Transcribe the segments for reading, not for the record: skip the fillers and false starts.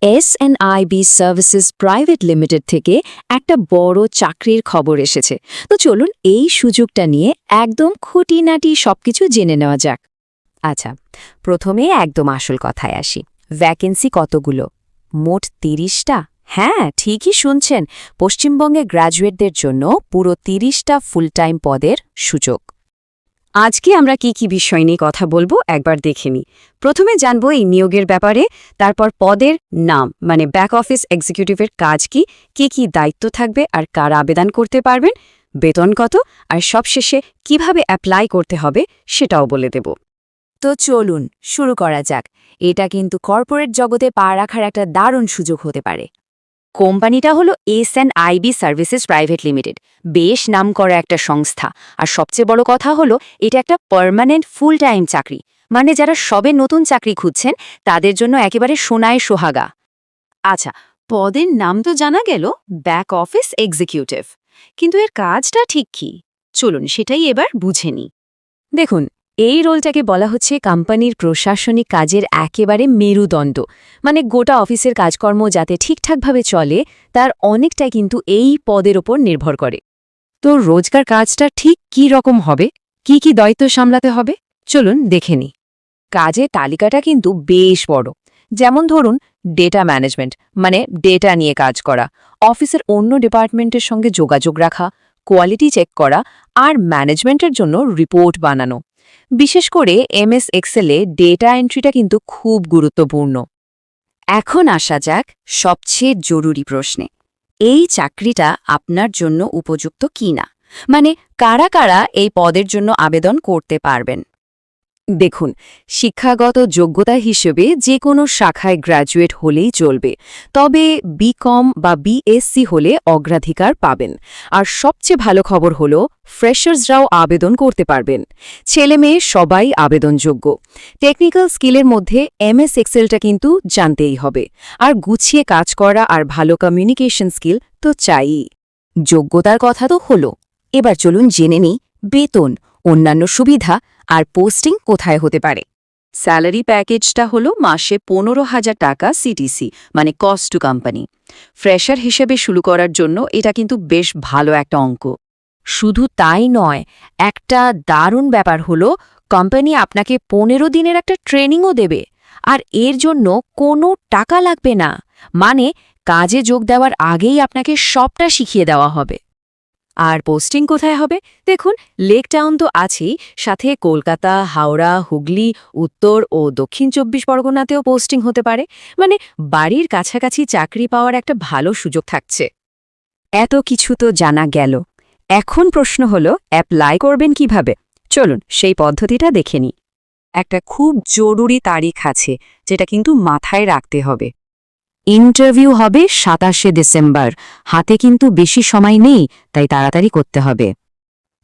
এস&আইবি services private limited থেকে একটা বড় চাকরির খবর এসেছে। তো চলুন এই সুযোগটা নিয়ে একদম খুঁটিনাটি সবকিছু জেনে নেওয়া যাক। আচ্ছা, প্রথমে একদম আসল কথায় আসি। ভ্যাকেন্সি কতগুলো? মোট ৩০টা। হ্যাঁ, ঠিকই শুনছেন, পশ্চিমবঙ্গে গ্র্যাজুয়েটদের জন্য পুরো ৩০টা ফুল টাইম পদের সুযোগ। আজকে আমরা কি কি বিষয় নিয়ে কথা বলবো একবার দেখে নিই। প্রথমে জানবো এই নিয়োগের ব্যাপারে, তারপর পদের নাম মানে ব্যাক অফিস এক্সিকিউটিভের কাজ কি, কি দায়িত্ব থাকবে আর কারা আবেদন করতে পারবেন, বেতন কত, আর সবশেষে কিভাবে অ্যাপ্লাই করতে হবে সেটাও বলে দেব। তো চলুন শুরু করা যাক। এটা কিন্তু কর্পোরেট জগতে পা রাখার একটা দারুণ সুযোগ হতে পারে। কোম্পানিটা হলো এস&আইবি সার্ভিসেস প্রাইভেট লিমিটেড, বেশ নামকরা একটা সংস্থা। আর সবচেয়ে বড় কথা হলো এটা একটা পার্মানেন্ট ফুল টাইম চাকরি, মানে যারা সবে নতুন চাকরি খুঁজছেন তাদের জন্য একেবারে সোনায় সোহাগা। আচ্ছা, পদের নাম তো জানা গেল, ব্যাক অফিস এক্সিকিউটিভ, কিন্তু এর কাজটা ঠিক কি? চলুন সেটাই এবার বুঝে নিই। দেখুন, এই রোলটাকে বলা হচ্ছে কোম্পানির প্রশাসনিক কাজের একেবারে মেরুদণ্ড। মানে গোটা অফিসের কাজকর্ম যাতে ঠিকঠাকভাবে চলে তার অনেকটাই কিন্তু এই পদের ওপর নির্ভর করে। তো রোজকার কাজটা ঠিক কি রকম হবে, কি দায়িত্ব সামলাতে হবে, চলুন দেখে নিই। কাজের তালিকাটা কিন্তু বেশ বড়। যেমন ধরুন, ডেটা ম্যানেজমেন্ট মানে ডেটা নিয়ে কাজ করা, অফিসের অন্য ডিপার্টমেন্টের সঙ্গে যোগাযোগ রাখা, কোয়ালিটি চেক করা আর ম্যানেজমেন্টের জন্য রিপোর্ট বানানো। বিশেষ করে এমএস এক্সেলে ডেটা এন্ট্রিটা কিন্তু খুব গুরুত্বপূর্ণ। এখন আসা যাক সবচেয়ে জরুরি প্রশ্নে, এই চাকরিটা আপনার জন্য উপযুক্ত কিনা, মানে কারা কারা এই পদের জন্য আবেদন করতে পারবেন। দেখুন, শিক্ষাগত যোগ্যতা হিসেবে যে কোনো শাখায় গ্র্যাজুয়েট হলেই চলবে, তবে বিকম বা বিএসসি হলে অগ্রাধিকার পাবেন। আর সবচেয়ে ভালো খবর হলো ফ্রেশার্সরাও আবেদন করতে পারবেন। ছেলে মেয়ে সবাই আবেদনযোগ্য। টেকনিক্যাল স্কিলের মধ্যে এমএস এক্সেলটা কিন্তু জানতেই হবে, আর গুছিয়ে কাজ করা আর ভালো কমিউনিকেশন স্কিল তো চাইই। যোগ্যতার কথা তো হলো, এবার চলুন জেনে নিই বেতন, অন্যান্য সুবিধা আর পোস্টিং কোথায় হতে পারে। স্যালারি প্যাকেজটা হলো মাসে 15,000 টাকা সিটিসি, মানে কস্ট টু কোম্পানি। ফ্রেশার হিসেবে শুরু করার জন্য এটা কিন্তু বেশ ভালো একটা অঙ্ক। শুধু তাই নয়, একটা দারুণ ব্যাপার হলো কোম্পানি আপনাকে 15 দিনের একটা ট্রেনিংও দেবে, আর এর জন্য কোনো টাকা লাগবে না। মানে কাজে যোগ দেওয়ার আগেই আপনাকে সবটা শিখিয়ে দেওয়া হবে। আর পোস্টিং কোথায় হবে? দেখুন, লেক টাউন তো আছেই, সাথে কলকাতা, হাওড়া, হুগলি, উত্তর ও দক্ষিণ 24 পরগনাতেও পোস্টিং হতে পারে। মানে বাড়ির কাছাকাছি চাকরি পাওয়ার একটা ভালো সুযোগ থাকছে। এত কিছু তো জানা গেল, এখন প্রশ্ন হলো অ্যাপ্লাই করবেন কিভাবে। চলুন সেই পদ্ধতিটা দেখে নিই। একটা খুব জরুরি তারিখ আছে, যেটা কিন্তু মাথায় রাখতে হবে। ইন্টারভিউ হবে 27শে ডিসেম্বর। হাতে কিন্তু বেশি সময় নেই, তাই তাড়াতাড়ি করতে হবে।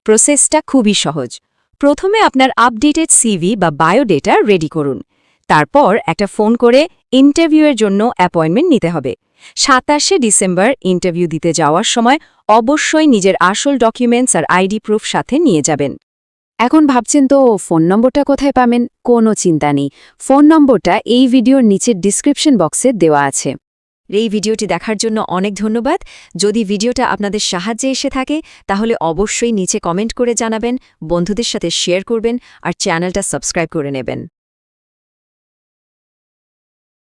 প্রসেসটা খুবই সহজ। প্রথমে আপনার আপডেটেড সিভি বা বায়োডেটা রেডি করুন। তারপর একটা ফোন করে ইন্টারভিউয়ের জন্য অ্যাপয়েন্টমেন্ট নিতে হবে। 27শে ডিসেম্বর ইন্টারভিউ দিতে যাওয়ার সময় অবশ্যই নিজের আসল ডকুমেন্টস আর আইডি প্রুফ সাথে নিয়ে যাবেন। এখন ভাবছেন তো ফোন নম্বরটা কোথায় পাবেন? কোনো চিন্তা নেই, ফোন নম্বরটা এই ভিডিওর নিচের ডিসক্রিপশন বক্সে দেওয়া আছে। এই ভিডিওটি দেখার জন্য অনেক ধন্যবাদ। যদি ভিডিওটা আপনাদের সাহায্যে এসে থাকে তাহলে অবশ্যই নিচে কমেন্ট করে জানাবেন, বন্ধুদের সাথে শেয়ার করবেন আর চ্যানেলটা সাবস্ক্রাইব করে নেবেন।